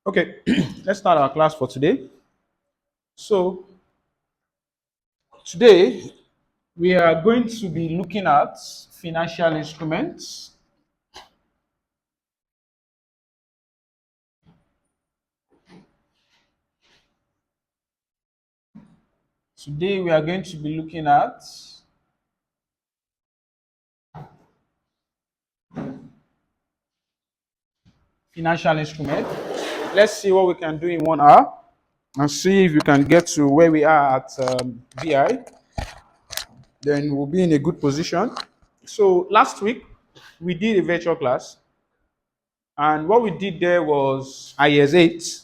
Okay, let's start our class for today. So, today we are going to be looking at financial instruments. Today we are going to be looking at financial instruments. Let's see what we can do in 1 hour and see if you can get to where we are at VI. Then we'll be in a good position. So, last week we did a virtual class, and what we did there was IS 8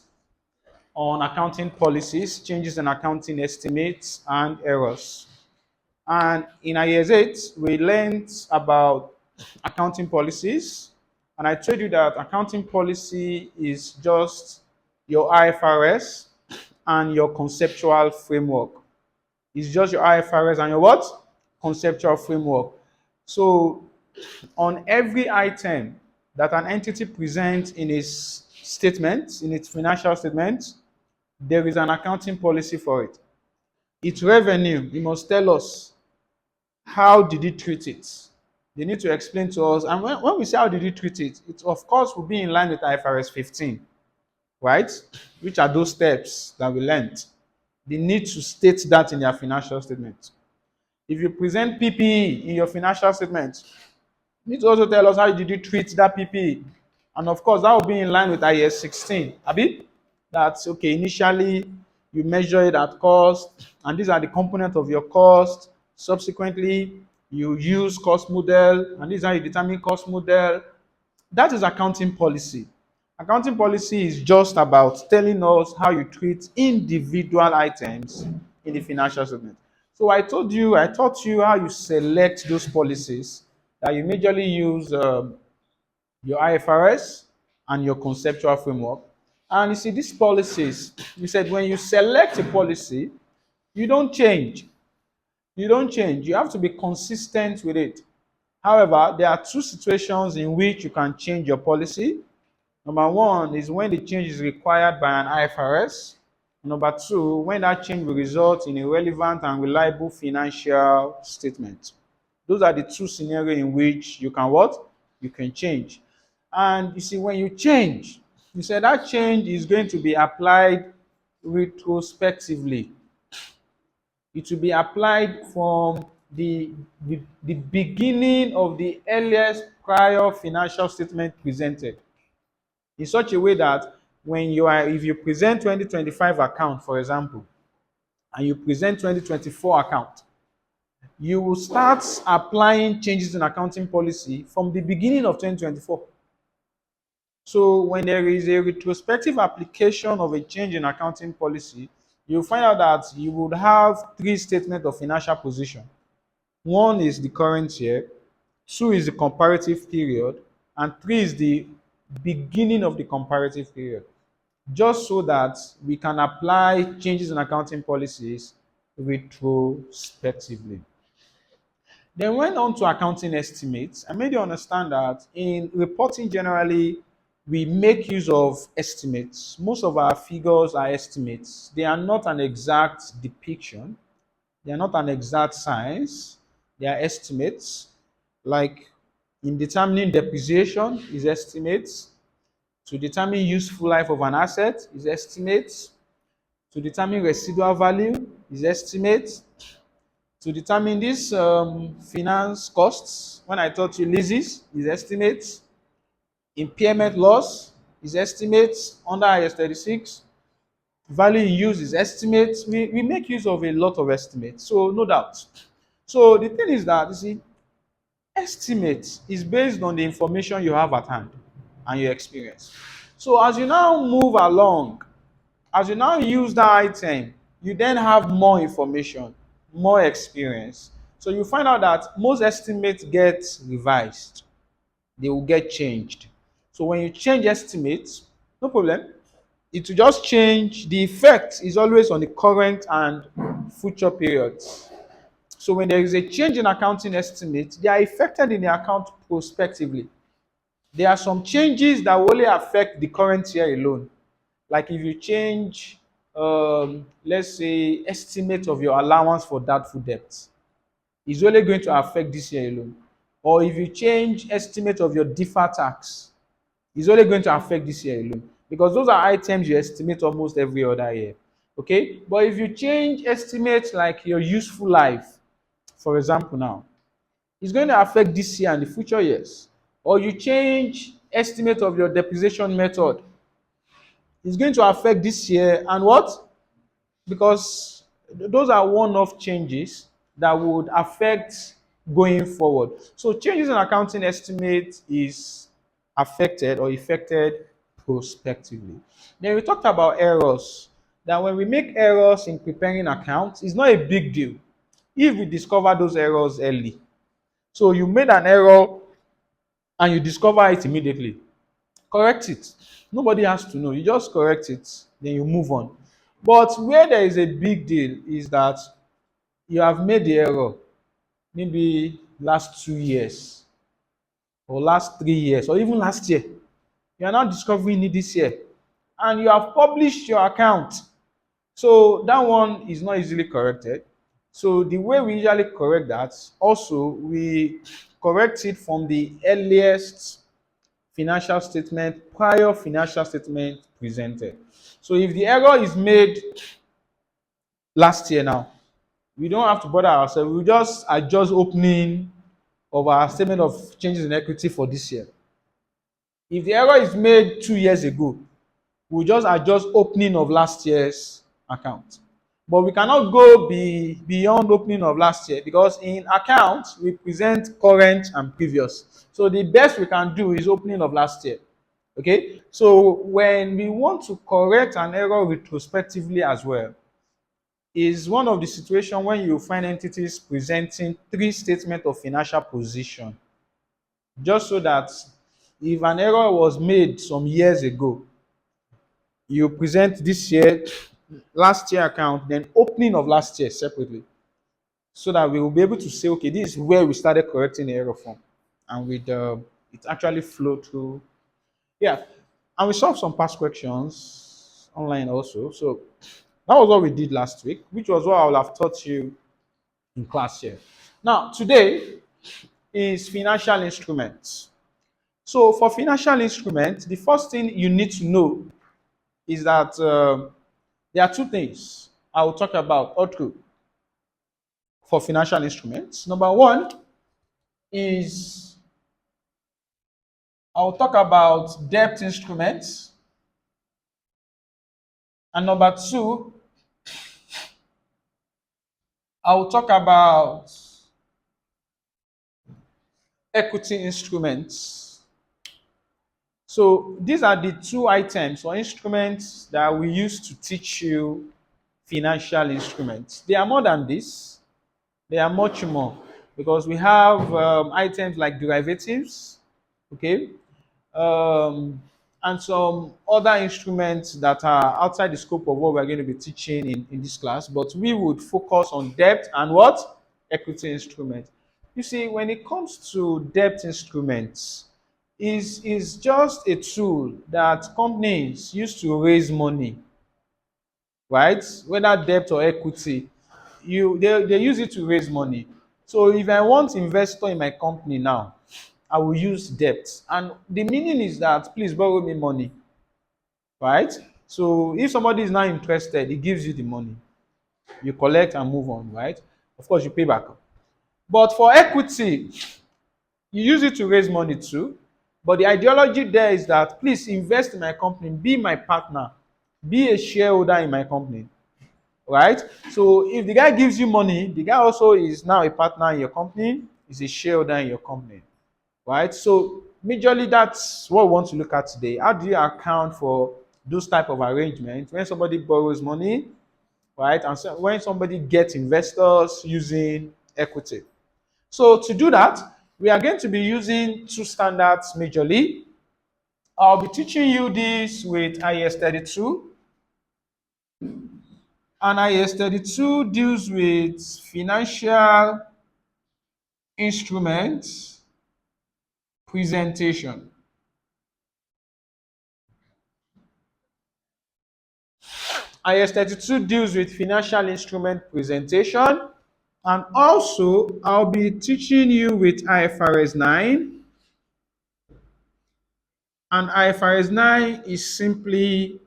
on accounting policies, changes in accounting estimates, and errors. And in IS 8, we learned about accounting policies. And I told you that accounting policy is just your IFRS and your conceptual framework. It's just your IFRS and your what? Conceptual framework. So on every item that an entity presents in its statement, in its financial statement, there is an accounting policy for it. Its revenue, it must tell us how did it treat it. They need to explain to us. And when we say how did it treat it, it of course will be in line with IFRS 15, right? Which are those steps that we learned. They need to state that in their financial statement. If you present PPE in your financial statement, you need to also tell us how did you treat that PPE. And of course, that will be in line with IS 16. Abi? That's okay. Initially, you measure it at cost, and these are the components of your cost. Subsequently, you use cost model, and this is how you determine cost model. That is accounting policy. Accounting policy is just about telling us how you treat individual items in the financial statement. So I taught you how you select those policies that you majorly use your IFRS and your conceptual framework. And you see, these policies, we said when you select a policy, you don't change. You don't change. You have to be consistent with it. However, there are two situations in which you can change your policy. Number one is when the change is required by an IFRS. Number two, when that change will result in a relevant and reliable financial statement. Those are the two scenarios in which you can what? You can change. And you see, when you change, you said that change is going to be applied retrospectively. It will be applied from the beginning of the earliest prior financial statement presented in such a way that when you are if you present 2025 account, for example, and you present 2024 account, you will start applying changes in accounting policy from the beginning of 2024. So when there is a retrospective application of a change in accounting policy, you'll find out that you would have three statements of financial position. One is the current year, two is the comparative period, and three is the beginning of the comparative period, just so that we can apply changes in accounting policies retrospectively. Then went on to accounting estimates. I made you understand that in reporting generally, we make use of estimates. Most of our figures are estimates. They are not an exact depiction. They are not an exact science. They are estimates. Like in determining depreciation is estimates. To determine useful life of an asset is estimates. To determine residual value is estimates. To determine this finance costs, when I taught you leases, is estimates. Impairment loss is estimates under IS 36. Value in use is estimates. We make use of a lot of estimates, so no doubt. So the thing is that, you see, estimate is based on the information you have at hand and your experience. So as you now move along, as you now use that item, you then have more information, more experience. So you find out that most estimates get revised, they will get changed. So when you change estimates, no problem. It will just change. The effect is always on the current and future periods. So when there is a change in accounting estimates, they are affected in the account prospectively. There are some changes that will only affect the current year alone. Like if you change, let's say, estimate of your allowance for doubtful debt, it's only going to affect this year alone. Or if you change estimate of your deferred tax, it's only going to affect this year alone, because those are items you estimate almost every other year. Okay, but if you change estimate like your useful life, for example, now it's going to affect this year and the future years. Or you change estimate of your depreciation method, it's going to affect this year and what? Because those are one-off changes that would affect going forward. So changes in accounting estimate is affected or affected prospectively. Then we talked about errors. That when we make errors in preparing accounts, it's not a big deal if we discover those errors early. So you made an error and you discover it immediately, correct it. Nobody has to know. You just correct it, then you move on. But where there is a big deal is that you have made the error maybe last 2 years or last 3 years or even last year. You are now discovering it this year and you have published your account. So that one is not easily corrected. So the way we usually correct that, also we correct it from the earliest financial statement, prior financial statement presented. So if the error is made last year now, we don't have to bother ourselves. We just adjust opening of our statement of changes in equity for this year. If the error is made 2 years ago, we just adjust opening of last year's account. But we cannot go beyond opening of last year, because in accounts we present current and previous. So the best we can do is opening of last year. Okay, so when we want to correct an error retrospectively as well, is one of the situation when you find entities presenting three statements of financial position, just so that if an error was made some years ago, you present this year, last year account, then opening of last year separately, so that we will be able to say, okay, this is where we started correcting the error from, and with it actually flow through. Yeah, and we solved some past questions online also. So that was what we did last week, which was what I will have taught you in class here. Now, today is financial instruments. So for financial instruments, the first thing you need to know is that there are two things I will talk about all through for financial instruments. Number one is I'll talk about debt instruments, and number two, I'll talk about equity instruments. So these are the two items or instruments that we use to teach you financial instruments. They are more than this. They are much more, because we have items like derivatives, okay, um, and some other instruments that are outside the scope of what we're going to be teaching in this class. But we would focus on debt and what? Equity instruments. You see, when it comes to debt instruments, is just a tool that companies use to raise money, right? Whether debt or equity, they use it to raise money. So if I want investor in my company now, I will use debt. And the meaning is that please borrow me money, right? So if somebody is now interested, he gives you the money. You collect and move on, right? Of course, you pay back. But for equity, you use it to raise money too. But the ideology there is that please invest in my company, be my partner, be a shareholder in my company, right? So if the guy gives you money, the guy also is now a partner in your company, is a shareholder in your company, right? So majorly that's what we want to look at today. How do you account for those type of arrangements when somebody borrows money, right? And so when somebody gets investors using equity. So to do that, we are going to be using two standards majorly. I'll be teaching you this with IAS 32. And IAS 32 deals with financial instruments presentation. IS 32 deals with financial instrument presentation. And also, I'll be teaching you with IFRS 9. And IFRS 9 is simply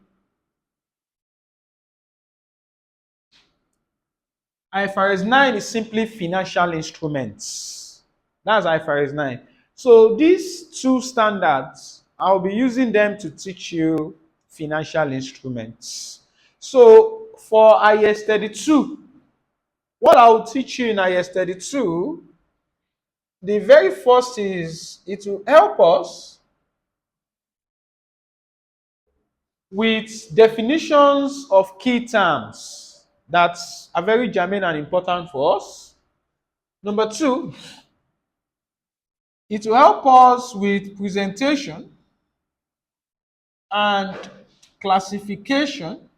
financial instruments. That's IFRS 9. So these two standards, I'll be using them to teach you financial instruments. So for IS 32, what I'll teach you in IS 32, the very first is it will help us with definitions of key terms that are very germane and important for us. Number two, it will help us with presentation and classification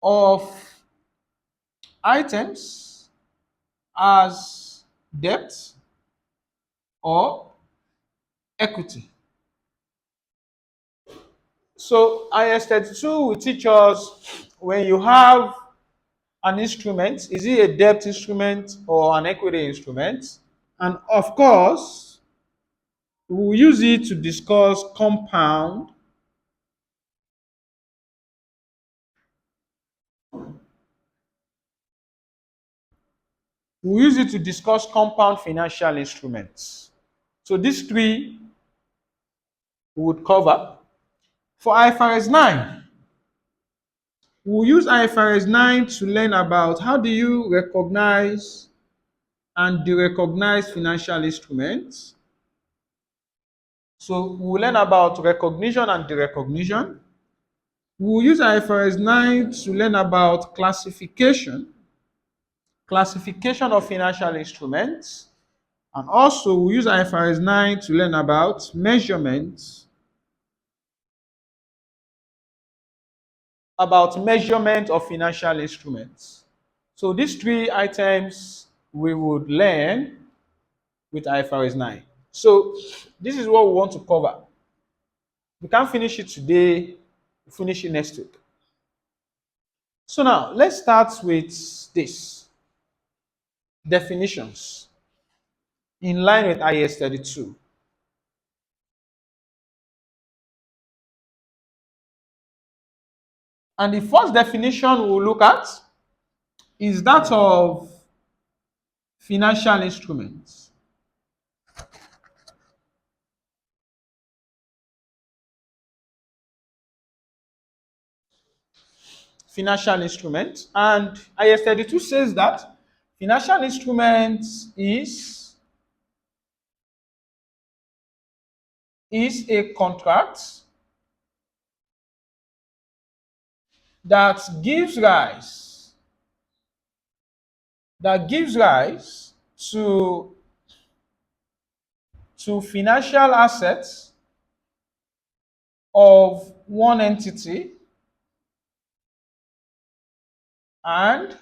of items as debt or equity. So IS 32 will teach us when you have an instrument, is it a debt instrument or an equity instrument? And of course, we'll use it to discuss compound financial instruments. So these three we would cover. For IFRS 9, we'll use IFRS 9 to learn about how do you recognize and derecognize financial instruments. So we'll learn about recognition and derecognition. We'll use IFRS 9 to learn about classification of financial instruments. And also we'll use IFRS 9 to learn about measurement of financial instruments. So these three items we would learn with IFRS 9. So this is what we want to cover. We can't finish it today, we'll finish it next week. So now let's start with this. Definitions in line with IS 32. And the first definition we'll look at is that of financial instruments. Financial instrument. And IS 32 says that financial instruments is a contract that gives rise to financial assets of one entity and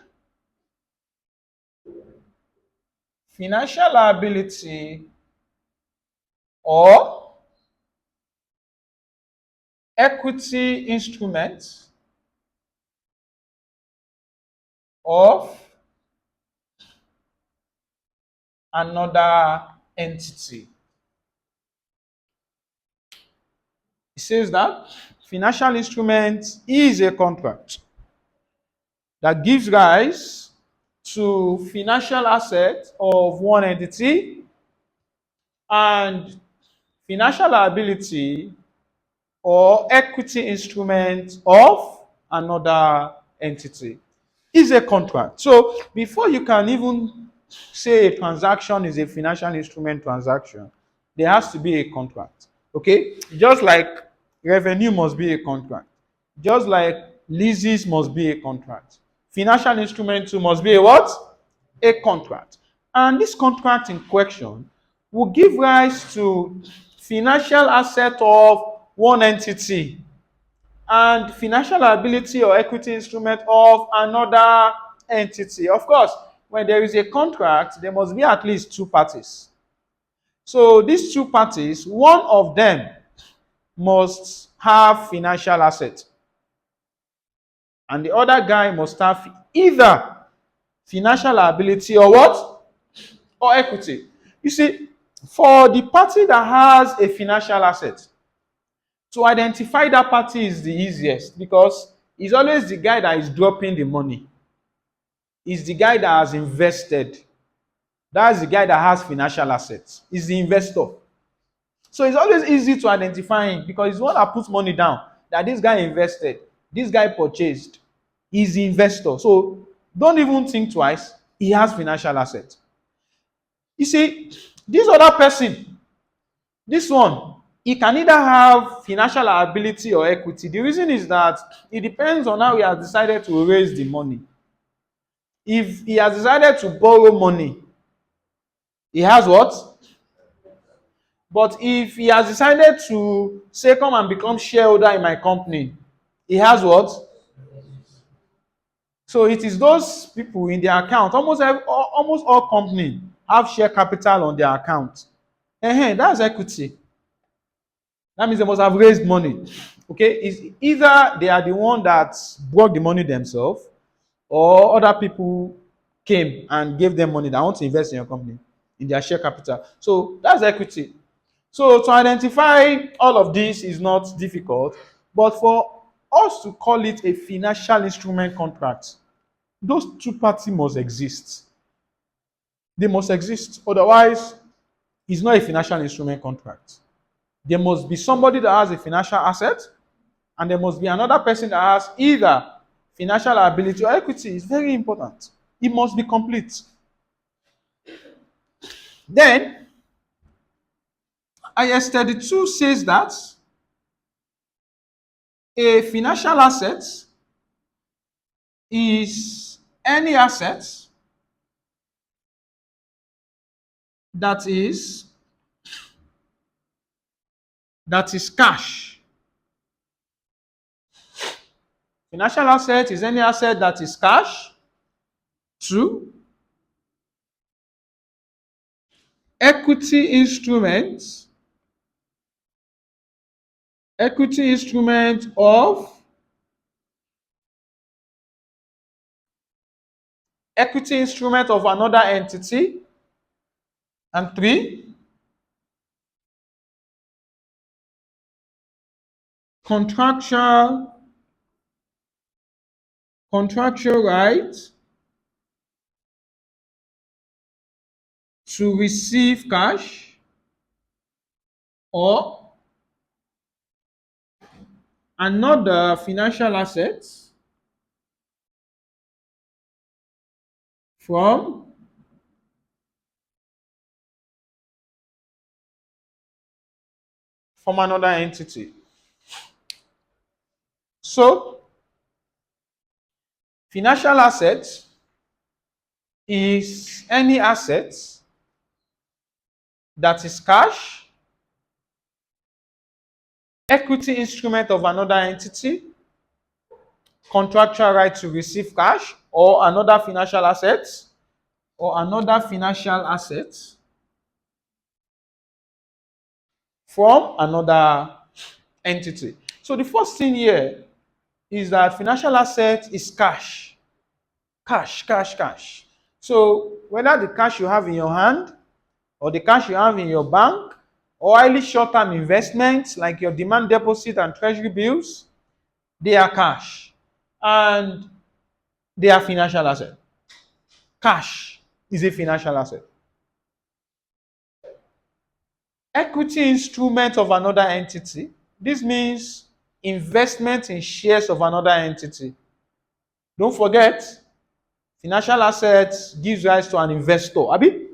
financial liability or equity instrument of another entity. It says that financial instrument is a contract that gives rise to financial assets of one entity and financial liability or equity instrument of another entity. Is a contract. So before you can even say a transaction is a financial instrument transaction, there has to be a contract. Okay? Just like revenue must be a contract. Just like leases must be a contract. Financial instrument too must be a what? A contract. And this contract in question will give rise to financial asset of one entity and financial liability or equity instrument of another entity. Of course, when there is a contract, there must be at least two parties. So these two parties, one of them must have financial assets. And the other guy must have either financial liability or what? Or equity. You see, for the party that has a financial asset, to identify that party is the easiest because it's always the guy that is dropping the money. It's the guy that has invested. That's the guy that has financial assets. It's the investor. So it's always easy to identify him because he's the one that puts money down. That this guy invested, this guy purchased. He's the investor. So don't even think twice. He has financial assets. You see, this other person, this one, he can either have financial liability or equity. The reason is that it depends on how he has decided to raise the money. If he has decided to borrow money, he has what? But if he has decided to say, come and become shareholder in my company, he has what? So it is those people in their account. Almost all companies have share capital on their account. That's equity. That means they must have raised money. Okay, it's either they are the one that brought the money themselves, or other people came and gave them money that want to invest in your company in their share capital. So that's equity. So to identify all of this is not difficult, but for us to call it a financial instrument contract, those two parties must exist. They must exist. Otherwise, it's not a financial instrument contract. There must be somebody that has a financial asset, and there must be another person that has either financial liability or equity. It's very important. It must be complete. Then, IS 32 says that a financial asset is any asset that is cash. Financial asset is any asset that is cash. 2, equity instruments. Equity instrument of another entity. And 3, contractual right to receive cash or another financial asset from another entity. So, financial asset is any asset that is cash, equity instrument of another entity, contractual right to receive cash, or another financial asset, from another entity. So the first thing here is that financial asset is cash. Cash. So whether the cash you have in your hand or the cash you have in your bank or highly short-term investments like your demand deposit and treasury bills, they are cash and they are financial asset. Cash is a financial asset. Equity instrument of another entity. This means investment in shares of another entity. Don't forget, financial assets gives rise to an investor. Abi?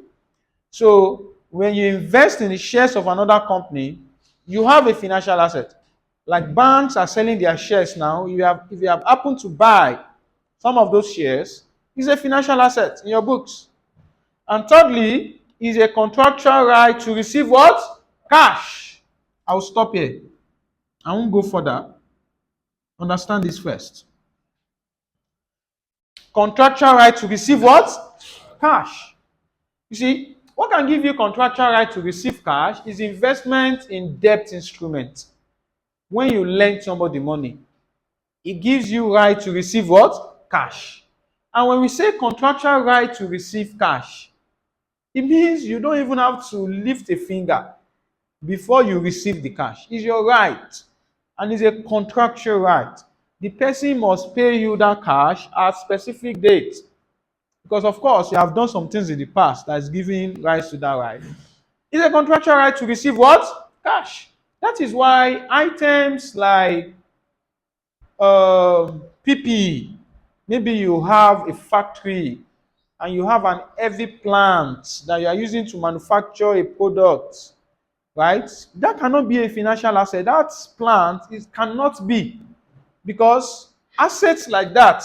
So when you invest in the shares of another company, you have a financial asset. Like banks are selling their shares now. If you have happened to buy some of those shares, it's a financial asset in your books. And thirdly, is a contractual right to receive what? Cash. I'll stop here. I won't go further. Understand this first. Contractual right to receive what? Cash. You see, what can give you contractual right to receive cash is investment in debt instrument. When you lend somebody money, It gives you right to receive what? Cash. And when we say contractual right to receive cash, it means you don't even have to lift a finger before you receive the cash. It's your right. And it's a contractual right. The person must pay you that cash at specific date. Because of course, you have done some things in the past that is giving rise to that right. It's a contractual right to receive what? Cash. That is why items like PPE, maybe you have a factory and you have an heavy plant that you are using to manufacture a product, right? That cannot be a financial asset. That plant cannot be, because assets like that,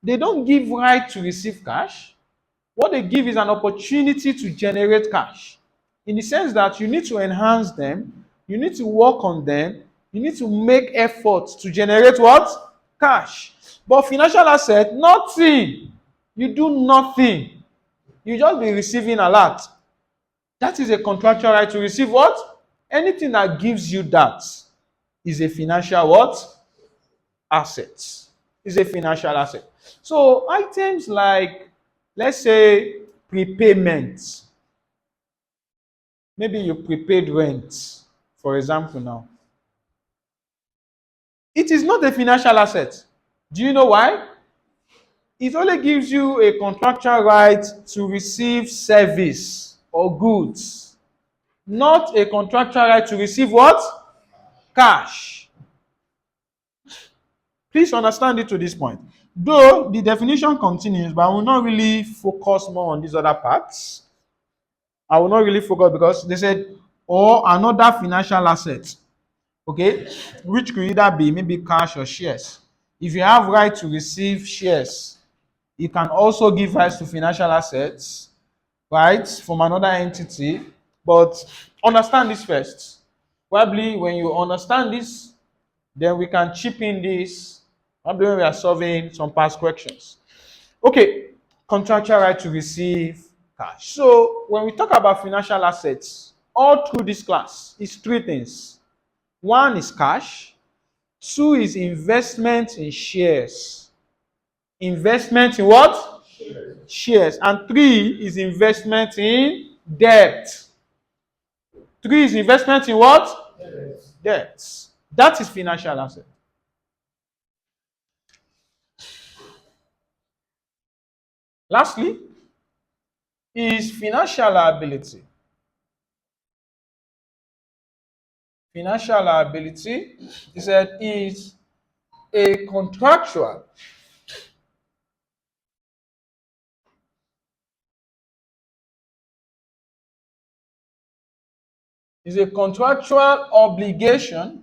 they don't give right to receive cash. What they give is an opportunity to generate cash, in the sense that you need to enhance them, you need to work on them, you need to make efforts to generate what? Cash. But financial asset, nothing. You do nothing. You just be receiving a lot. That is a contractual right to receive what? Anything that gives you that is a financial what? Asset. Is a financial asset. So items like, let's say, prepayment. Maybe you prepaid rent, for example now. It is not a financial asset. Do you know why? It only gives you a contractual right to receive service or goods, not a contractual right to receive what? Cash. Please understand it to this point. Though the definition continues, but I will not really focus more on these other parts. I will not really focus, because they said, or another financial asset, okay, which could either be maybe cash or shares. If you have right to receive shares, it can also give rise to financial assets, right, from another entity. But understand this first. Probably when you understand this, then we can chip in this, probably when we are solving some past questions. Okay, contractual right to receive cash. So when we talk about financial assets, all through this class, it's three things. One is cash, two is investment in shares. Investment in what? Shares. And three is investment in debt. Three is investment in what? Debt. That is financial asset. Lastly, is financial liability. Financial liability, he said, is a contractual obligation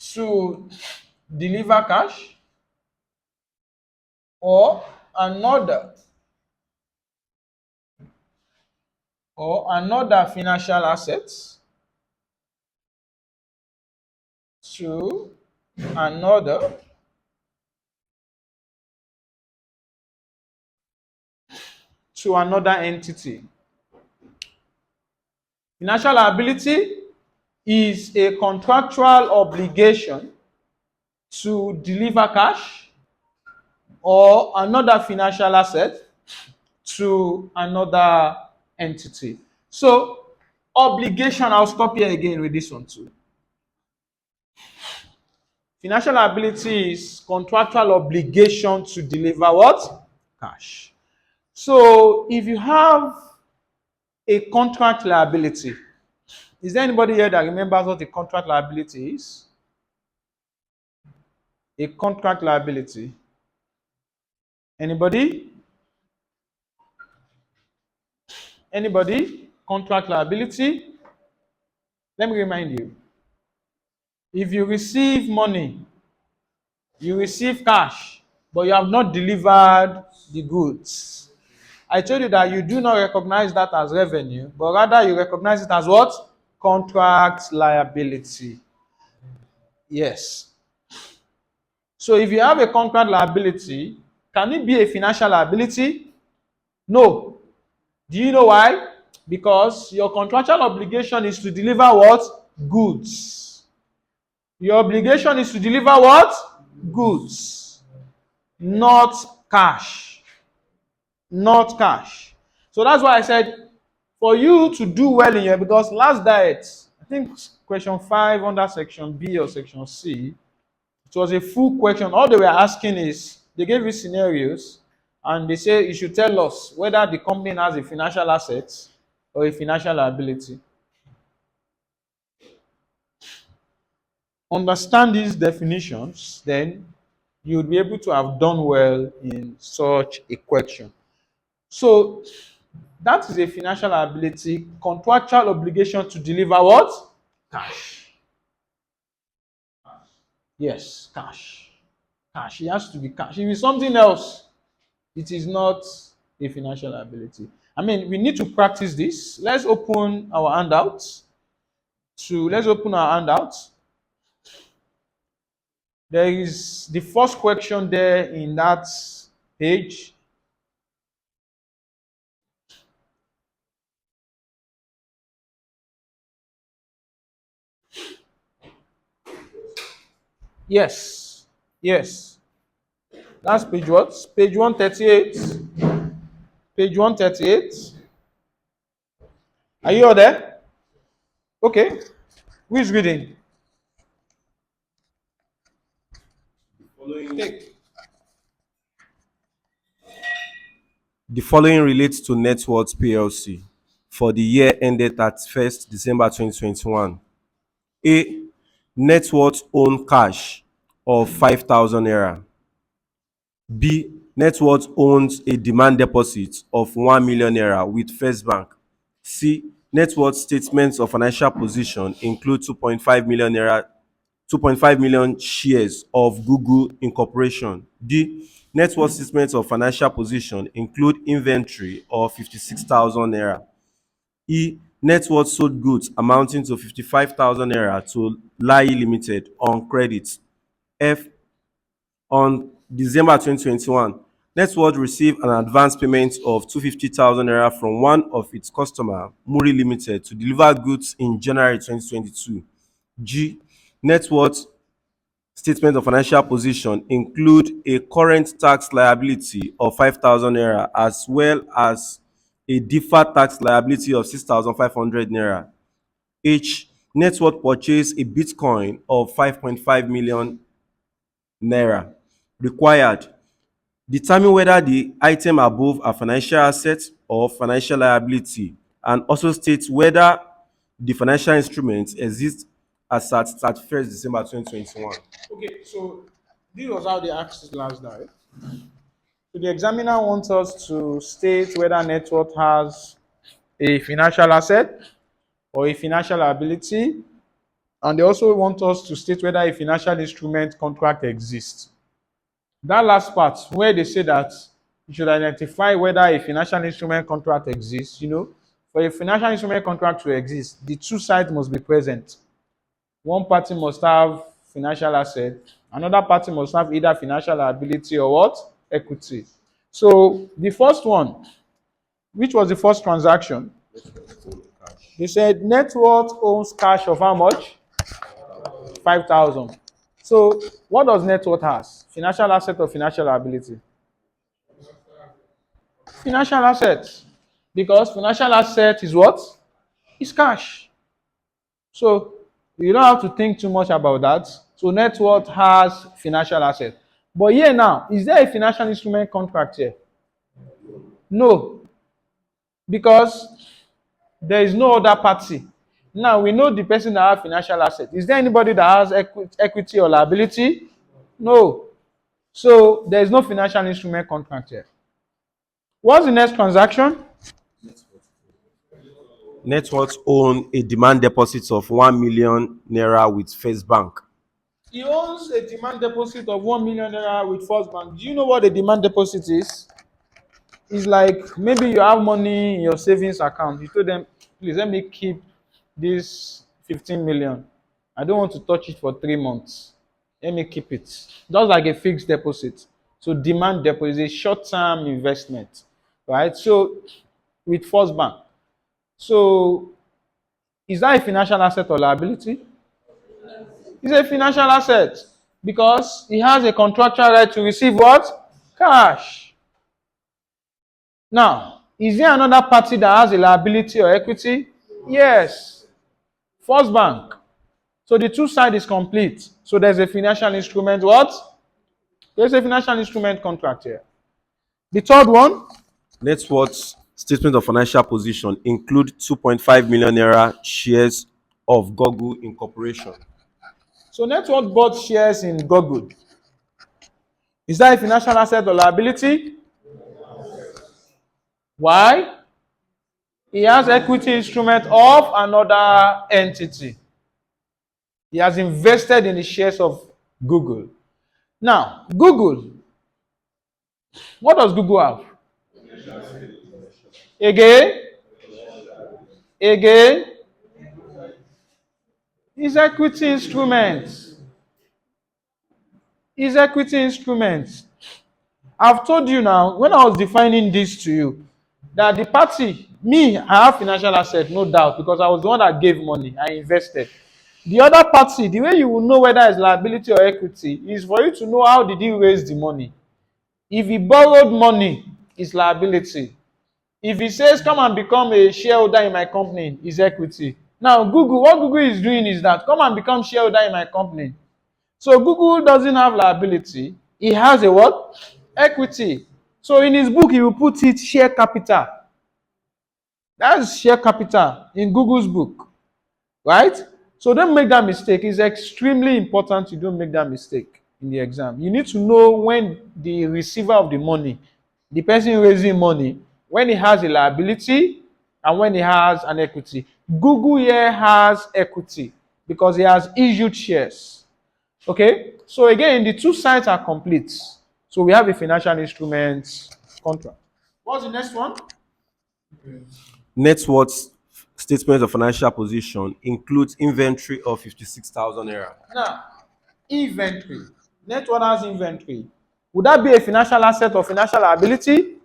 to deliver cash or another financial assets to another entity. Financial liability is a contractual obligation to deliver cash or another financial asset to another entity. So, obligation, I'll stop here again with this one too. Financial liability is contractual obligation to deliver what? Cash. So, if you have a contract liability, is there anybody here that remembers what a contract liability is? A contract liability. Anybody? Anybody? Contract liability. Let me remind you. If you receive money, you receive cash, but you have not delivered the goods. I told you that you do not recognize that as revenue, but rather you recognize it as what? Contract liability. Yes. So if you have a contract liability, can it be a financial liability? No. Do you know why? Because your contractual obligation is to deliver what? Goods. Your obligation is to deliver what? Goods. Not cash. Not cash. So that's why I said for you to do well in your, because last diet, I think question 5 under section B or section C, it was a full question. All they were asking is they gave you scenarios and they say you should tell us whether the company has a financial asset or a financial liability. Understand these definitions, then you would be able to have done well in such a question. So that is a financial liability, contractual obligation to deliver what? Cash. Yes, cash. Cash. It has to be cash. If it's something else, it is not a financial liability. I mean, we need to practice this. Let's open our handouts. Let's open our handouts. There is the first question there in that page. Yes. Yes. That's page what? Page 138. Page 138. Are you all there? Okay. Who is reading? Take. The following relates to Networth PLC for the year ended at 1st December 2021. A. Networth owned cash of 5,000 naira. B. Networth owns a demand deposit of 1 million naira with First Bank. C. Networth statements of financial position include 2.5 million naira 2.5 million shares of Google Incorporation. D. Networth statements of financial position include inventory of 56,000 naira. E. Networth sold goods amounting to 55,000 naira to Lai Limited on credit. F. On December 2021, Networth received an advance payment of 250,000 naira from one of its customers, Muri Limited, to deliver goods in January 2022. G. Networth statement of financial position include a current tax liability of 5,000 naira as well as a deferred tax liability of 6,500 naira. H. Networth purchased a Bitcoin of 5.5 million naira. Required. Determine whether the item above are financial asset or financial liability, and also state whether the financial instrument exists as at 31st December 2021. Okay, so this was how they asked it last night. So the examiner wants us to state whether Networth has a financial asset or a financial liability, and they also want us to state whether a financial instrument contract exists. That last part, where they say that you should identify whether a financial instrument contract exists, for a financial instrument contract to exist, the two sides must be present. One party must have financial asset, another party must have either financial liability or what? Equity. So the first one, which was the first transaction, they said Networth owns cash of how much? 5,000. So what does Networth has? Financial asset or financial liability? Financial asset. Because financial asset is what? It's cash. So you don't have to think too much about that. So Networth has financial asset. But here now, is there a financial instrument contract here? No, because there is no other party. Now we know the person that has financial asset. Is there anybody that has equity or liability? No. So there is no financial instrument contract here. What's the next transaction? Networth own a demand deposit of 1 million naira with First Bank. He owns a demand deposit of 1 million naira with First Bank. Do you know what a demand deposit is? It's like maybe you have money in your savings account. You told them, please let me keep this 15 million. I don't want to touch it for 3 months. Let me keep it. Just like a fixed deposit. So demand deposit is a short-term investment, right? So with First Bank. So Is that a financial asset or liability? It's a financial asset because he has a contractual right to receive what? Cash. Now, is there another party that has a liability or equity? Yes. First Bank. So the two side is complete. So there's a financial instrument what? There's a financial instrument contract here. The third one, Net worth statement of financial position include 2.5 million naira shares of Google Incorporation. so network bought shares in Google. Is that a financial asset or liability? Why? He has equity instrument of another entity. He has invested in the shares of Google. Now, Google, what does Google have? Again, again, his equity instruments. His equity instruments. I've told you now, when I was defining this to you, that the party, me, I have financial asset, no doubt, because I was the one that gave money, I invested. The other party, the way you will know whether it's liability or equity, is for you to know how did he raise the money. If he borrowed money, it's liability. If he says, come and become a shareholder in my company, it's equity. Now, Google, what Google is doing is that, come and become shareholder in my company. So Google doesn't have liability. He has a what? Equity. So in his book, he will put it share capital. That's share capital in Google's book. Right? So don't make that mistake. It's extremely important you don't make that mistake in the exam. You need to know when the receiver of the money, the person raising money, when he has a liability and when he has an equity. Google here has equity because he has issued shares. Okay? So again, the two sides are complete. So we have a financial instrument contract. What's the next one? Net worth statement of financial position includes inventory of 56,000 naira. Now, inventory. Net worth has inventory. Would that be a financial asset or financial liability?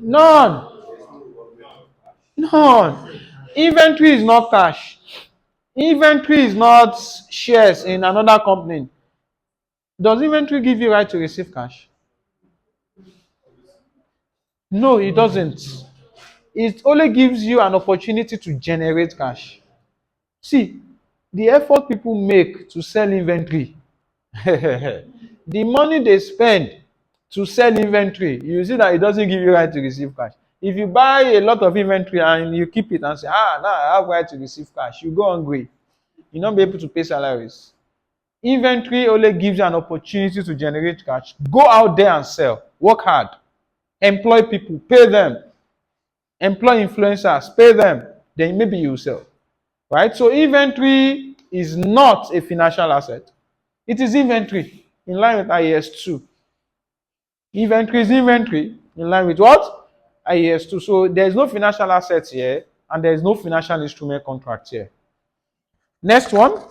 None. None. Inventory is not cash. Inventory is not shares in another company. Does inventory give you right to receive cash? No, it doesn't. It only gives you an opportunity to generate cash. See, the effort people make to sell inventory, the money they spend to sell inventory, you see that it doesn't give you right to receive cash. If you buy a lot of inventory and you keep it and say, now I have right to receive cash, you go hungry. You'll not be able to pay salaries. Inventory only gives you an opportunity to generate cash. Go out there and sell. Work hard. Employ people. Pay them. Employ influencers. Pay them. Then maybe you sell. Right? So inventory is not a financial asset. It is inventory in line with IAS 2. Inventory is inventory in line with what? IAS 2. So there is no financial asset here and there is no financial instrument contract here. Next one.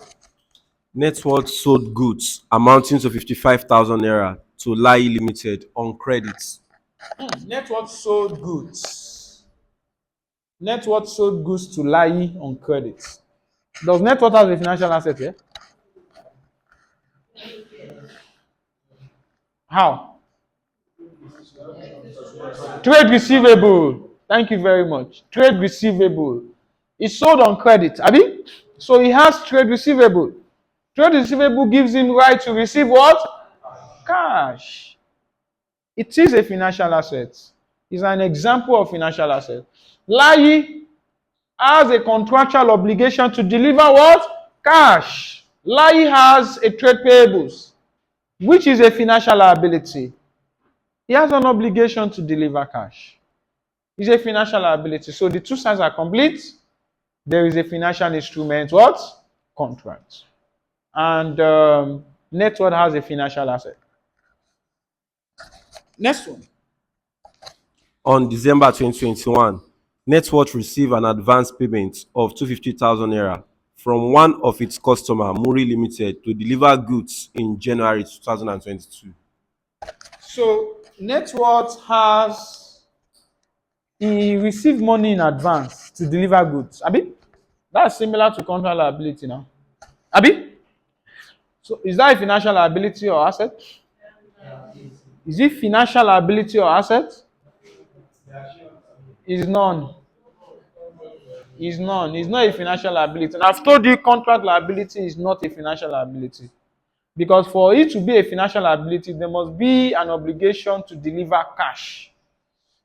Net worth sold goods amounting to 55,000 naira to Lai Limited on credit. Net worth sold goods. Net worth sold goods to Lai on credit. Does net worth have a financial asset here? How? Trade receivable. Thank you very much. Trade receivable. It's sold on credit. Abi? So he has trade receivable. Trade receivable gives him right to receive what? Cash. It is a financial asset. It's an example of financial asset. Lai has a contractual obligation to deliver what? Cash. Lai has a trade payables, which is a financial liability. He has an obligation to deliver cash. It's a financial liability. So the two sides are complete. There is a financial instrument, what? Contract. And net worth has a financial asset. Next one. On December 2021, Net worth received an advance payment of 250,000 naira from one of its customers, Muri Limited, to deliver goods in January 2022. So net worth has he received money in advance to deliver goods. Abi, that's similar to contract liability now. Abi, so is that a financial liability or asset? Is it financial liability or asset? Is none. Is none. It's not a financial liability. And I've told you contract liability is not a financial liability. Because for it to be a financial liability, there must be an obligation to deliver cash.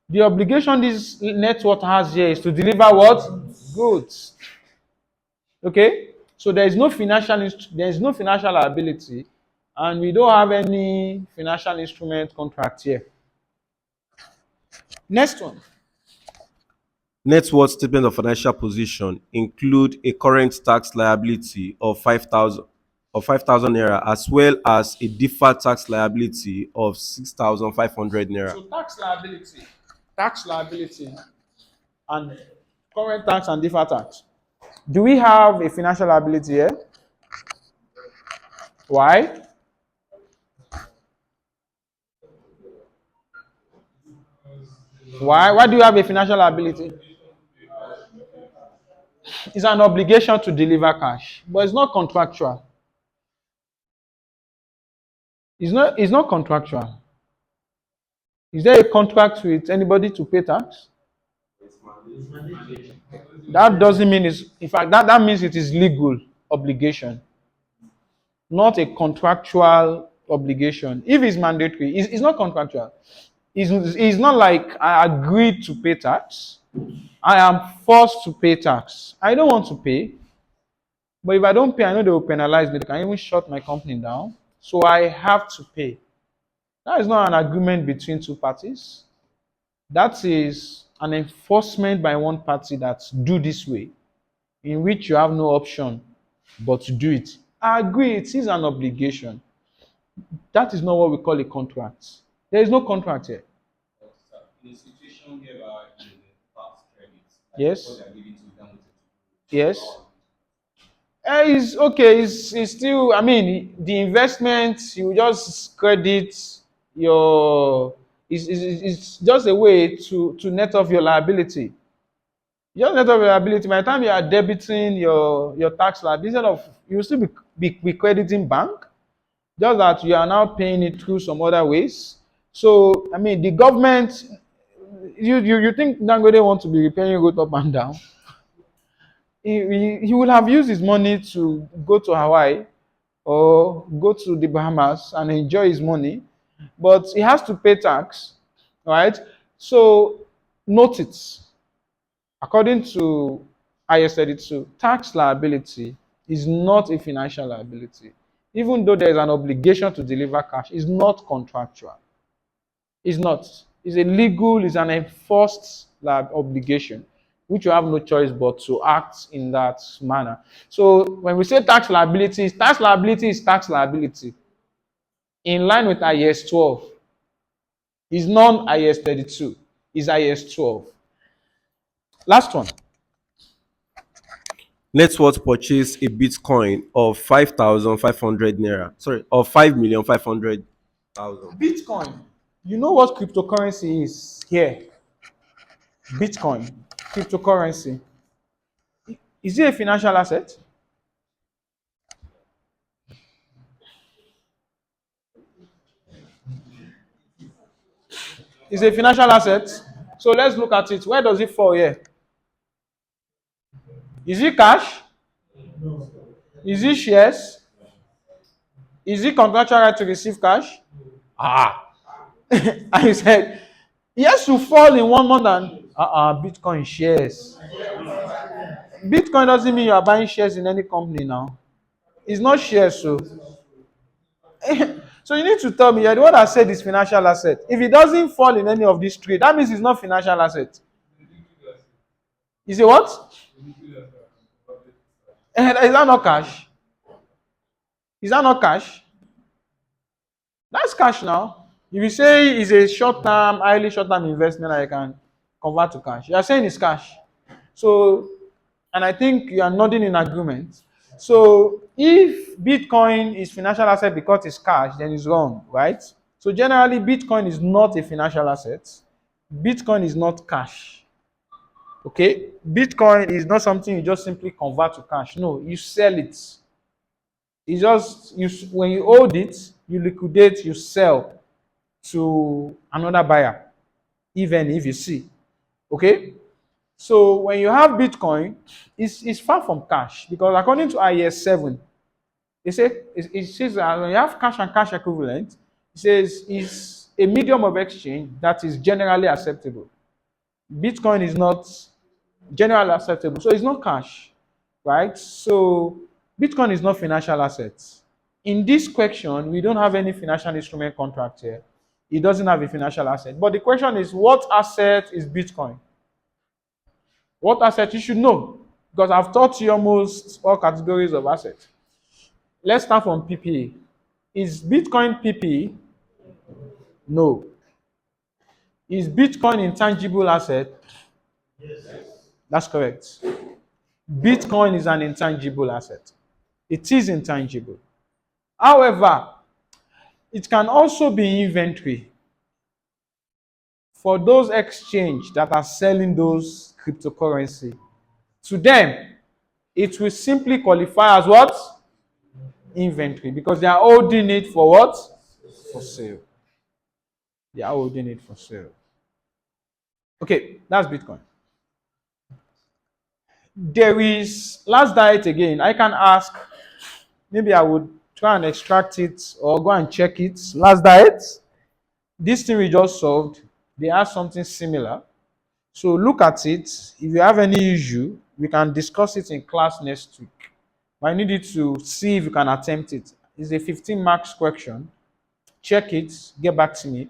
The obligation this net worth has here is to deliver what? Goods. Okay? So there is no financial liability, and we don't have any financial instrument contract here. Next one. Net worth statement of financial position include a current tax liability of 5,000 naira, as well as a deferred tax liability of 6,500 naira. So tax liability, and current tax and deferred tax. Do we have a financial liability here? Why? Why? Why do you have a financial liability? It's an obligation to deliver cash, but it's not contractual. It's not contractual. Is there a contract with anybody to pay tax? That doesn't mean it's, in fact, that means it is legal obligation, not a contractual obligation. If it's mandatory, it's not contractual. It's not like I agreed to pay tax. I am forced to pay tax. I don't want to pay, but if I don't pay, I know they will penalize me. They can even shut my company down. So I have to pay. That is not an agreement between two parties. That is an enforcement by one party that do this way, in which you have no option but to do it. I agree, it is an obligation. That is not what we call a contract. There is no contract here. In a situation whereby the tax credits, Yes. what they are giving to them, Yes. It's okay. It's still, I mean, the investment, you just credit your, it's just a way to net off your liability. You just net off your liability. By the time you are debiting your tax liability, instead of, you will still be crediting bank, just that you are now paying it through some other ways. So, I mean, the government, you think Dangote want to be repaying road up and down? He will have used his money to go to Hawaii or go to the Bahamas and enjoy his money, but he has to pay tax, right? So note it. According to IS 32, tax liability is not a financial liability. Even though there is an obligation to deliver cash, it's not contractual. It's not. It's a legal, it's an enforced obligation, which you have no choice but to act in that manner. So when we say tax liability is tax liability in line with IS 12. It's non-IS 32. It's IS 12. Last one. Net worth purchase a Bitcoin of 5,500 naira. Sorry, of 5,500,000. Bitcoin. You know what cryptocurrency is here? Bitcoin. Cryptocurrency. Is it a financial asset? It's a financial asset. So let's look at it. Where does it fall here? Is it cash? Is it shares? Is it contractual right to receive cash? Ah. I said, yes, to fall in one more than Bitcoin shares. Bitcoin doesn't mean you are buying shares in any company now. It's not shares, so. So you need to tell me, you're the one that said it's financial asset. If it doesn't fall in any of these three, that means it's not financial asset. Is it what? Is that not cash? Is that not cash? That's cash now. If you say it's a short-term, highly short-term investment that you can convert to cash, you are saying it's cash. So, and I think you are nodding in agreement. So, if Bitcoin is financial asset because it's cash, then it's wrong, right? So, generally, Bitcoin is not a financial asset. Bitcoin is not cash. Okay, Bitcoin is not something you just simply convert to cash. No, you sell it. It's just when you hold it, you liquidate, you sell to another buyer, even if you see. Okay, so when you have Bitcoin, it's far from cash because according to IES 7, it says that when you have cash and cash equivalent, it says is a medium of exchange that is generally acceptable. Bitcoin is not generally acceptable, so it's not cash, right? So Bitcoin is not financial assets. In this question, we don't have any financial instrument contract here. It doesn't have a financial asset. But the question is, what asset is Bitcoin? What asset you should know? Because I've taught you almost all categories of assets. Let's start from PPE. Is Bitcoin PPE? No. Is Bitcoin intangible asset? That's correct. Bitcoin is an intangible asset. It is intangible. However, it can also be inventory for those exchange that are selling those cryptocurrency. To them, it will simply qualify as what? Inventory, because they are holding it for what? For sale. They are holding it for sale. Okay, that's Bitcoin. There is last diet again. I can ask, maybe I would try and extract it or go and check it. Last diet, this thing we just solved, they have something similar. So look at it. If you have any issue, we can discuss it in class next week. I need you to see if you can attempt it. It's a 15 marks question. Check it, get back to me.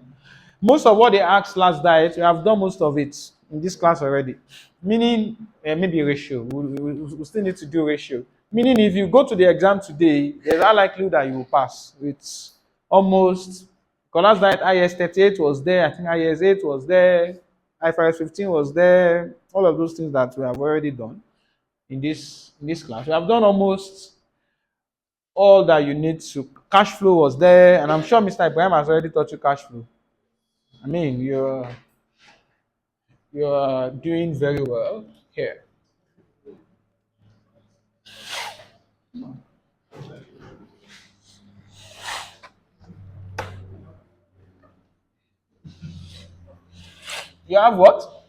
Most of what they asked last diet, we have done most of it in this class already. Meaning, maybe ratio. We still need to do ratio. Meaning, if you go to the exam today, there's a likelihood that you will pass. It's almost, because last diet IS 38 was there, I think IS 8 was there, IFRS 15 was there, all of those things that we have already done in this class. We have done almost all that you need to. Cash flow was there, and I'm sure Mr. Ibrahim has already taught you cash flow. I mean, you're doing very well here. You have what?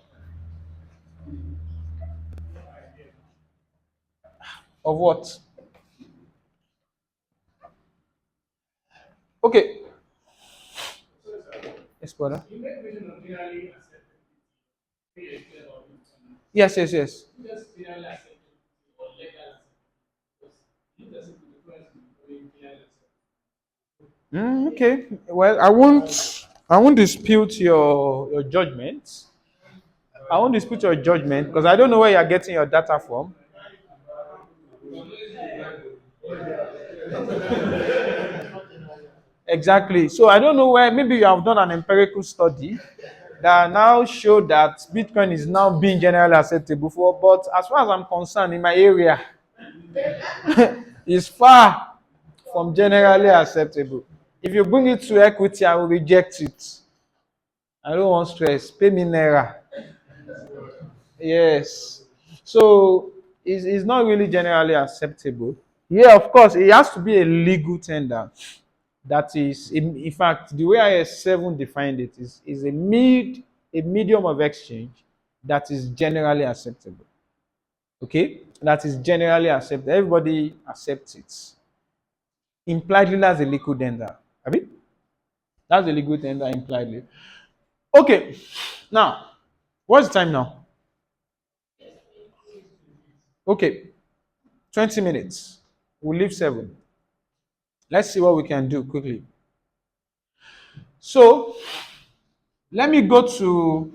Of what? Okay. Yes, brother. Yes, yes, yes. Okay. Well, I won't dispute your judgment. I won't dispute your judgment because I don't know where you're getting your data from. Exactly. So I don't know where, maybe you have done an empirical study that now show that Bitcoin is now being generally acceptable for, but as far as I'm concerned, in my area, it's far from generally acceptable. If you bring it to equity, I will reject it. I don't want stress. Pay me naira. Yes. So it's not really generally acceptable. Yeah, of course, it has to be a legal tender. That is, in fact, the way IS7 defined it is a medium of exchange that is generally acceptable. Okay, that is generally accepted. Everybody accepts it. Impliedly, that's a liquid tender. I mean, that's a liquid tender impliedly. Okay, now what's the time now? Okay, 20 minutes. We'll leave 7. Let's see what we can do quickly. So let me go to,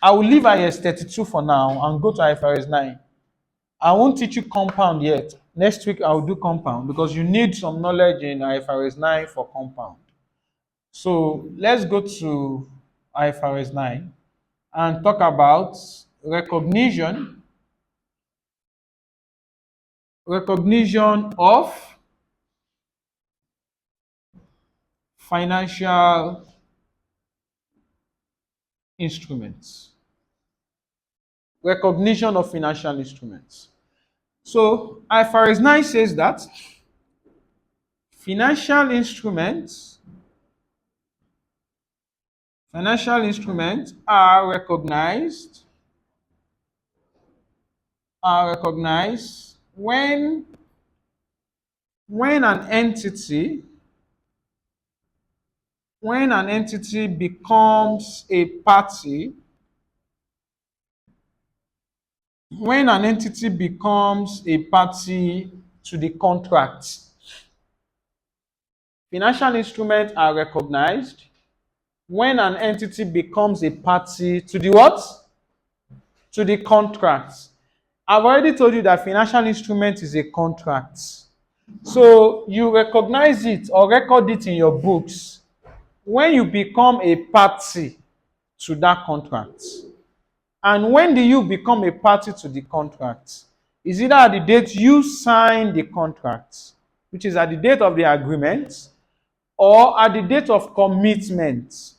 I will leave IS 32 for now and go to IFRS 9. I won't teach you compound yet. Next week I'll do compound because you need some knowledge in IFRS 9 for compound. So let's go to IFRS 9 and talk about recognition of financial instruments. recognition of financial instruments. So IFRS 9 says that financial instruments are recognized when an entity becomes a party to the contract. Financial instruments are recognized when an entity becomes a party to the what? To the contract. I've already told you that financial instrument is a contract. So you recognize it or record it in your books when you become a party to that contract. And when do you become a party to the contract? Is either at the date you sign the contract, which is at the date of the agreement, or at the date of commitment.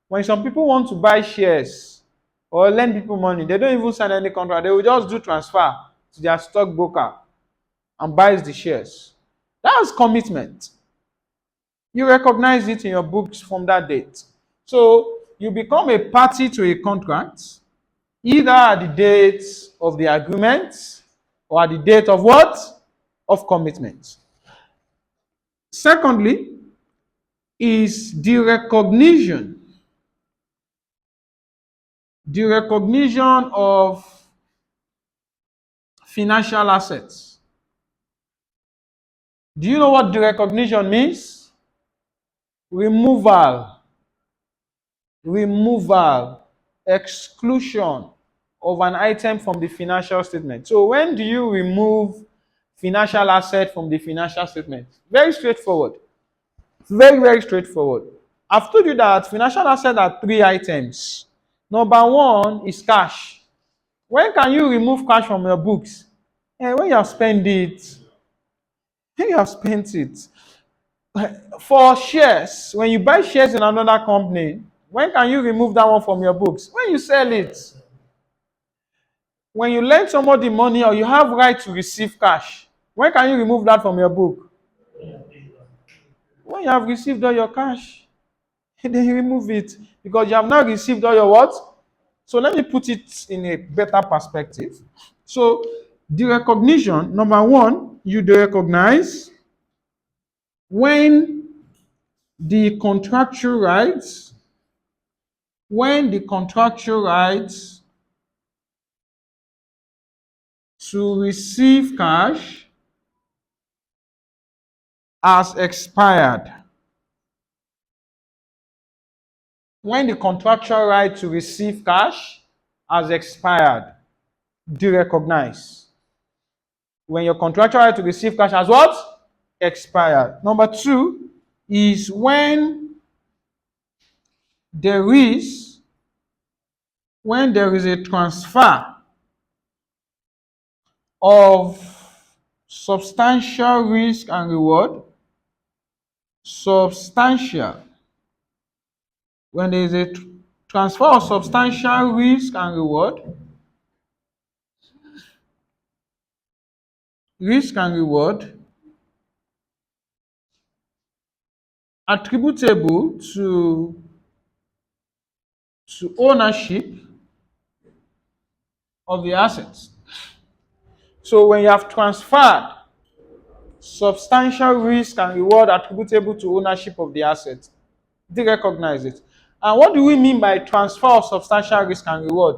When some people want to buy shares or lend people money, they don't even sign any contract. They will just do transfer to their stockbroker and buys the shares. That's commitment. You recognize it in your books from that date. So you become a party to a contract either at the date of the agreement or at the date of what? Of commitment. Secondly, is the recognition of financial assets. Do you know what the recognition means? Removal, exclusion of an item from the financial statement. So when do you remove financial asset from the financial statement? Very straightforward. Very, very straightforward. I've told you that financial assets are 3 items. Number 1 is cash. When can you remove cash from your books? When you have spent it. When you have spent it. For shares, when you buy shares in another company, when can you remove that one from your books? When you sell it. When you lend somebody money or you have right to receive cash, when can you remove that from your book? When you have received all your cash, then you remove it because you have now received all your what? So let me put it in a better perspective. So the recognition, number 1, you recognize when the contractual rights to receive cash has expired. When the contractual right to receive cash has expired, derecognize. When your contractual right to receive cash has what? Expired. Number 2 is when there is a transfer of substantial risk and reward. When there is a transfer of substantial risk and reward, attributable to ownership of the assets. So when you have transferred substantial risk and reward attributable to ownership of the asset, derecognize it. And what do we mean by transfer of substantial risk and reward?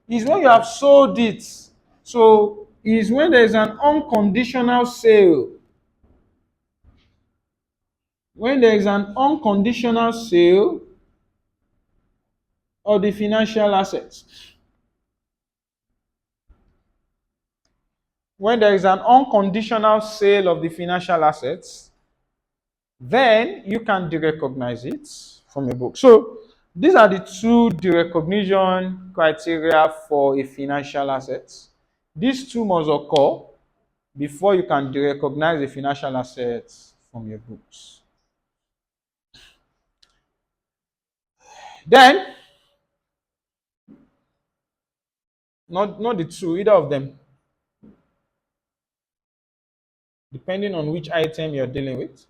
Is when you have sold it. So is when there is an unconditional sale. When there is an unconditional sale of the financial assets. When there is an unconditional sale of the financial assets, then you can derecognize it from a book. So these are the 2 derecognition criteria for a financial asset. These 2 must occur before you can derecognize a financial asset from your books. Then Not the two, either of them, depending on which item you're dealing with.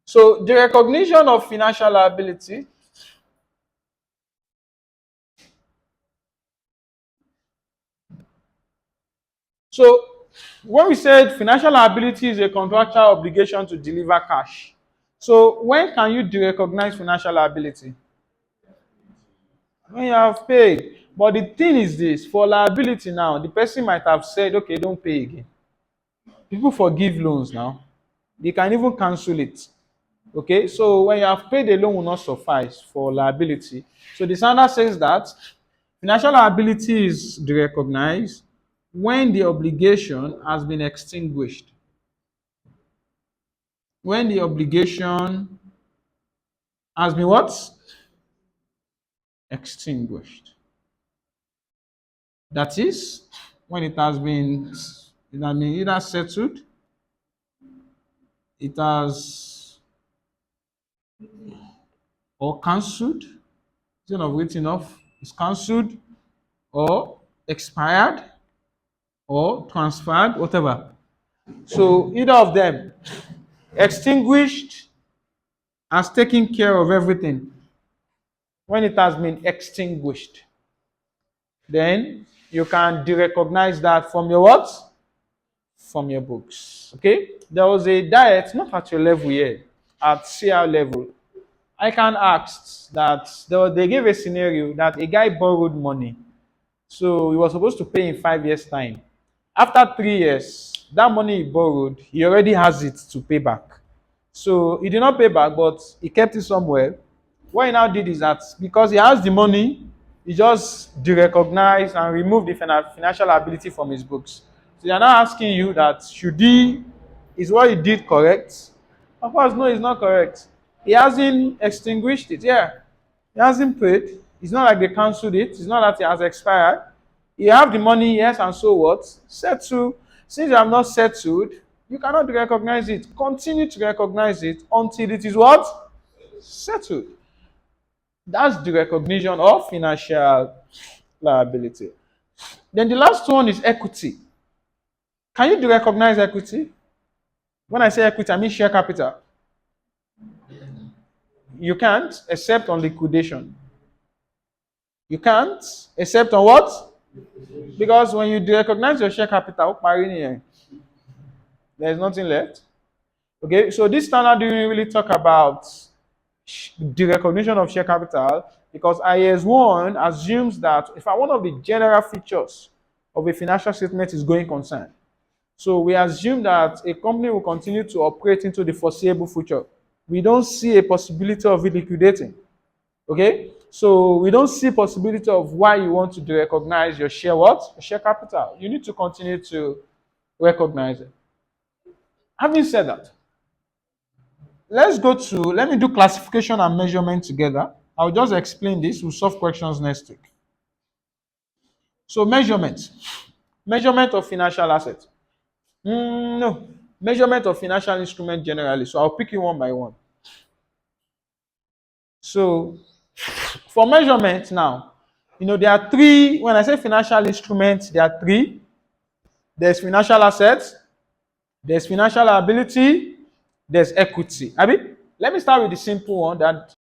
So the recognition of financial liability. So when we said financial liability is a contractual obligation to deliver cash. So when can you derecognize financial liability? When you have paid. But the thing is this, for liability now, the person might have said, okay, don't pay again. People forgive loans now. They can even cancel it. Okay, so when you have paid, a loan will not suffice for liability. So the standard says that financial liability is derecognized when the obligation has been extinguished. When the obligation has been what? Extinguished. That is, when it has been either settled, it has or cancelled, instead of written off, it's cancelled or expired or transferred, whatever. So either of them, extinguished has taken care of everything. When it has been extinguished, then you can derecognize that from your what? From your books. Okay? There was a diet, not at your level here, at CR level. I can ask that they gave a scenario that a guy borrowed money. So he was supposed to pay in 5 years' time. After 3 years, that money he borrowed, he already has it to pay back. So he did not pay back, but he kept it somewhere. What he now did is that because he has the money, he just derecognized and removed the financial liability from his books. So they are now asking you that is what he did correct? Of course, no, it's not correct. He hasn't extinguished it. Yeah, he hasn't paid. It's not like they cancelled it. It's not that it has expired. You have the money, yes, and so what? Settle. Since you have not settled, you cannot recognize it. Continue to recognize it until it is what? Settled. That's the recognition of financial liability. Then the last one is equity. Can you recognize equity? When I say equity, I mean share capital. You can't, except on liquidation. You can't, except on what? Because when you recognize your share capital, there's nothing left. Okay, so this standard didn't really talk about the recognition of share capital because IS1 assumes that if one of the general features of a financial statement is going concern, so we assume that a company will continue to operate into the foreseeable future. We don't see a possibility of it liquidating. Okay, so we don't see possibility of why you want to recognize your share what? Your share capital. You need to continue to recognize it. Having said that, let me do classification and measurement together. I'll just explain this. We'll solve questions next week. So measurement of financial assets. No, measurement of financial instrument generally. So I'll pick you one by one. So for measurement now, there are three. When I say financial instruments, there are three. There's financial assets, there's financial liability, there's equity. Let me start with the simple one that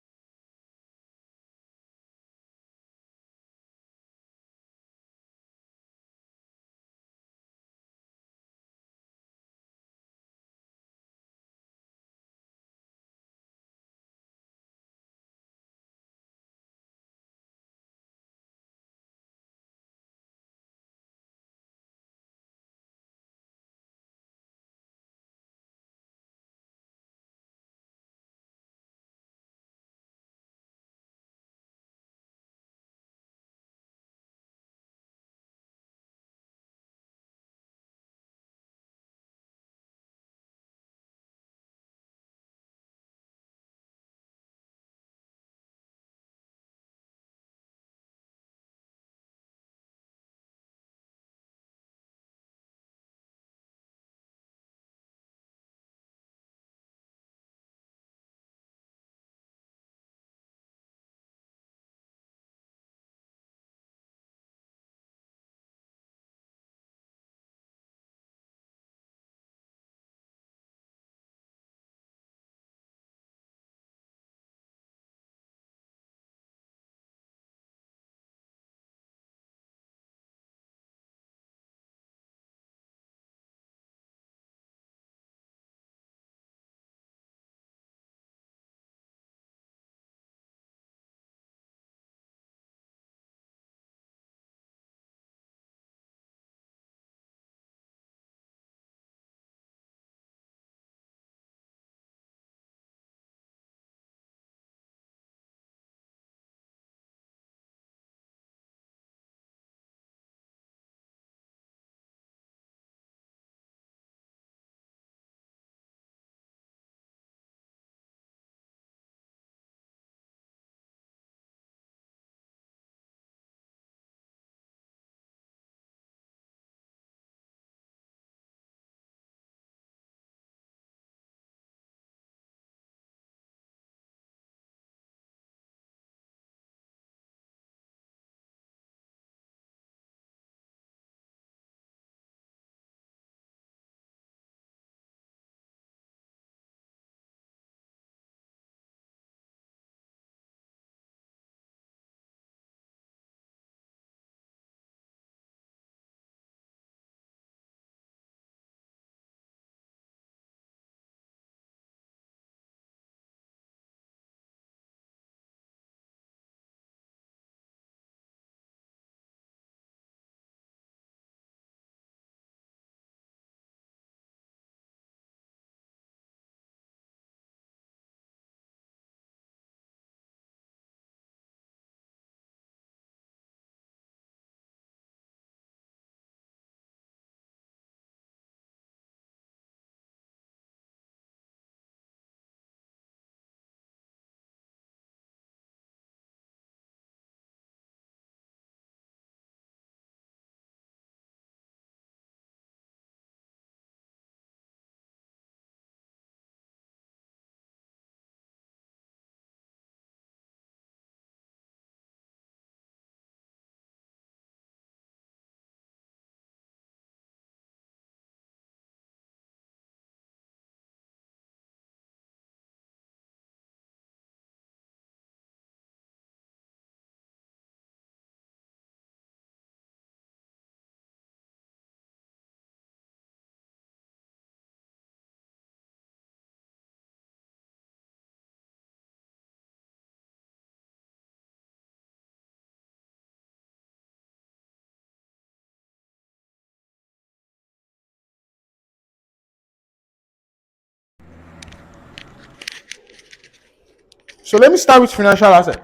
So let me start with financial asset.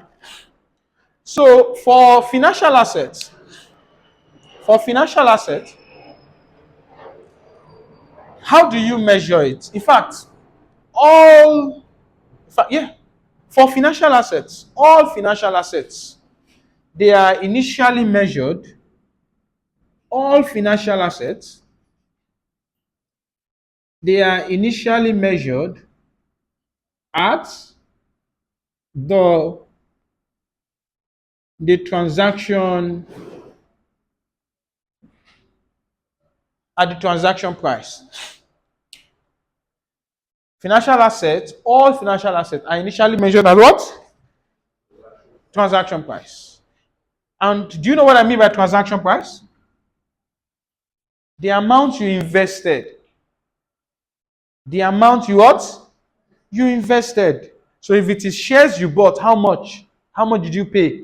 So for financial assets, how do you measure it? In fact, all, yeah, for financial assets, all financial assets, they are initially measured. All financial assets, they are initially measured at the the transaction at the transaction price. Financial assets, all financial assets are initially measured at what? Transaction price. And do you know what I mean by transaction price? The amount you invested. The amount you what? You invested. So if it is shares you bought, how much? How much did you pay?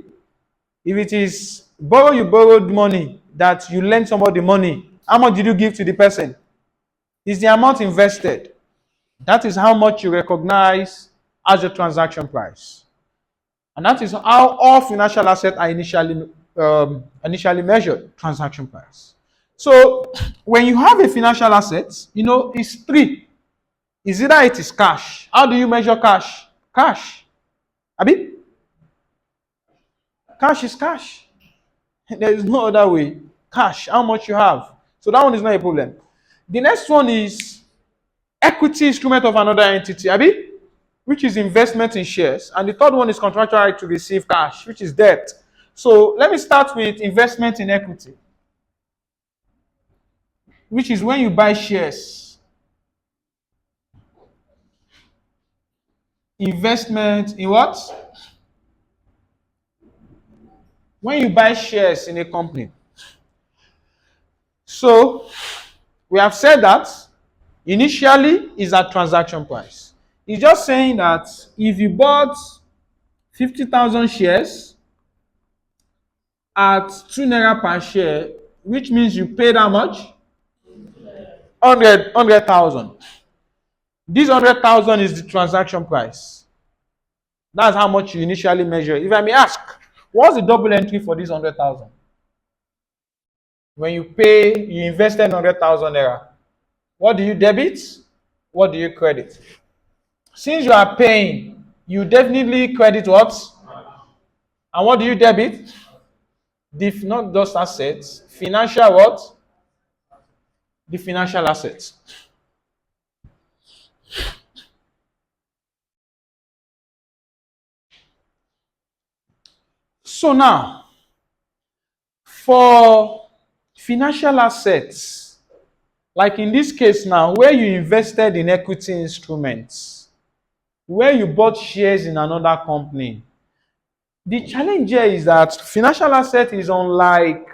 If it is you borrowed money that you lent somebody money, how much did you give to the person? It's the amount invested. That is how much you recognize as a transaction price. And that is how all financial assets are initially measured, transaction price. So when you have a financial asset, it's three. Is either it is cash. How do you measure cash? Cash. Abi? Cash is cash. There is no other way. Cash, how much you have. So that one is not a problem. The next one is equity instrument of another entity, Abi, which is investment in shares. And the third one is contractual right to receive cash, which is debt. So let me start with investment in equity, which is when you buy shares. Investment in what? When you buy shares in a company. So we have said that initially is at transaction price. It's just saying that if you bought 50,000 shares at 2 naira per share, which means you paid how much? 100,000. This 100,000 is the transaction price. That's how much you initially measure. If I may ask, what's the double entry for this 100,000? When you invested 100,000 naira. What do you debit? What do you credit? Since you are paying, you definitely credit what? And what do you debit? Not just assets, financial what? The financial assets. So now, for financial assets, like in this case now, where you invested in equity instruments, where you bought shares in another company, the challenge here is that financial asset is unlike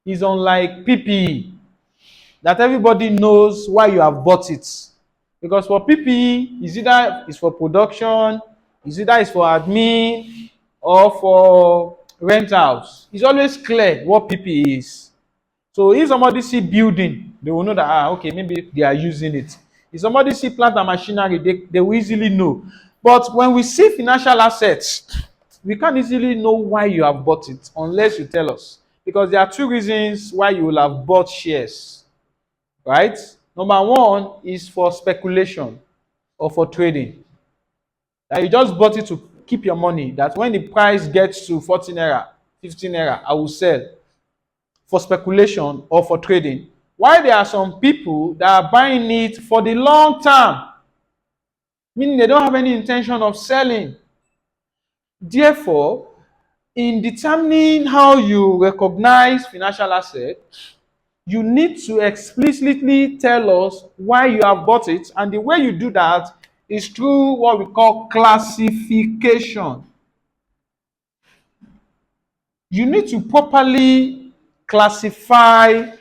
PPE, that everybody knows why you have bought it. Because for PPE, it's for production, it's for admin, or for rentals. It's always clear what PPE is. So if somebody see building, they will know that, okay, maybe they are using it. If somebody see plant and machinery, they will easily know. But when we see financial assets, we can't easily know why you have bought it unless you tell us. Because there are two reasons why you will have bought shares, right? Number one is for speculation or for trading. That you just bought it to keep your money, that when the price gets to 14 naira, 15 naira, I will sell, for speculation or for trading. While there are some people that are buying it for the long term, meaning they don't have any intention of selling. Therefore, in determining how you recognize financial assets, you need to explicitly tell us why you have bought it, and the way you do that is through what we call classification. You need to properly classify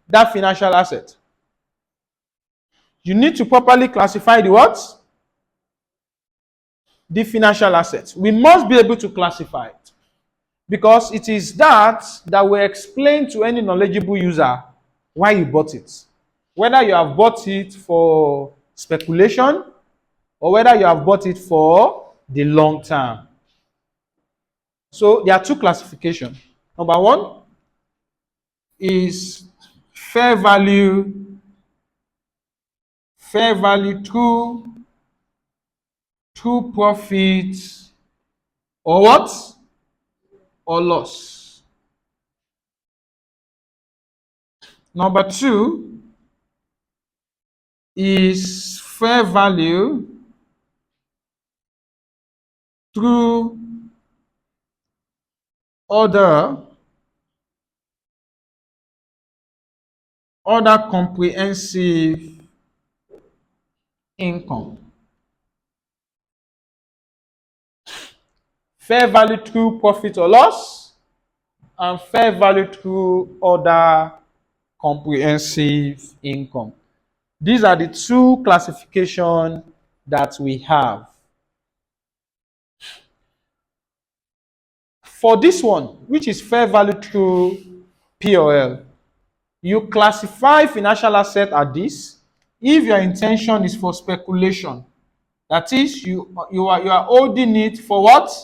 that financial asset. You need to properly classify the what? The financial assets. We must be able to classify it, because it is that will explain to any knowledgeable user why you bought it. Whether you have bought it for speculation or whether you have bought it for the long term. So there are two classifications. Number one is fair value through profit or what? Or loss. Number two is fair value through other comprehensive income. Fair value through profit or loss, and fair value through other comprehensive income. These are the two classifications that we have. For this one, which is fair value through POL, you classify financial asset as this if your intention is for speculation. That is, you are holding it for what?